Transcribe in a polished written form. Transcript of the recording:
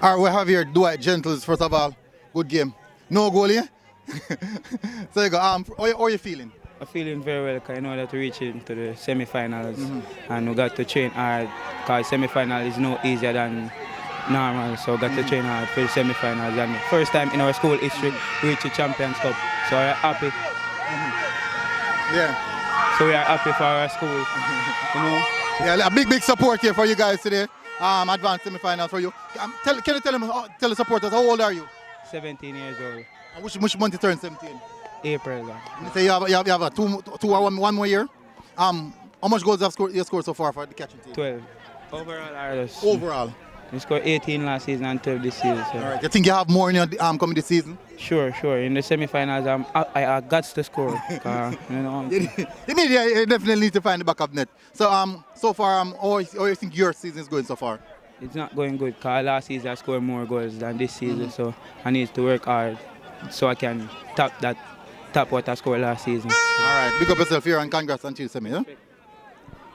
All right, we have here Dwight Gentles, first of all. Good game. No goal here. So you go, how are you feeling? I'm feeling very well because I know that we reach into the semi-finals and we got to train hard because semi-final is no easier than normal, so we got to train hard for the semi-finals and first time in our school history we reach the Champions Cup, so we're happy. Yeah. So we are happy for our school, you know. Yeah, a big support here for you guys today. Advanced semi-finals for you. Can you tell the supporters, how old are you? 17 years old. And which month you turn 17? April. You say you have a two or one more year. How much goals have you scored so far for the catching team? 12. Overall, Ireland. Overall. We scored 18 last season and 12 this season. So. All right. You think you have more in your coming this season? Sure. In the semi-finals, I got to score. You know. You definitely need to find the back of net. So so far, how you think your season is going so far? It's not going good because last season I scored more goals than this season, so I need to work hard so I can top what I scored last season. All right, big up yourself here and congrats on Tuesday, yeah?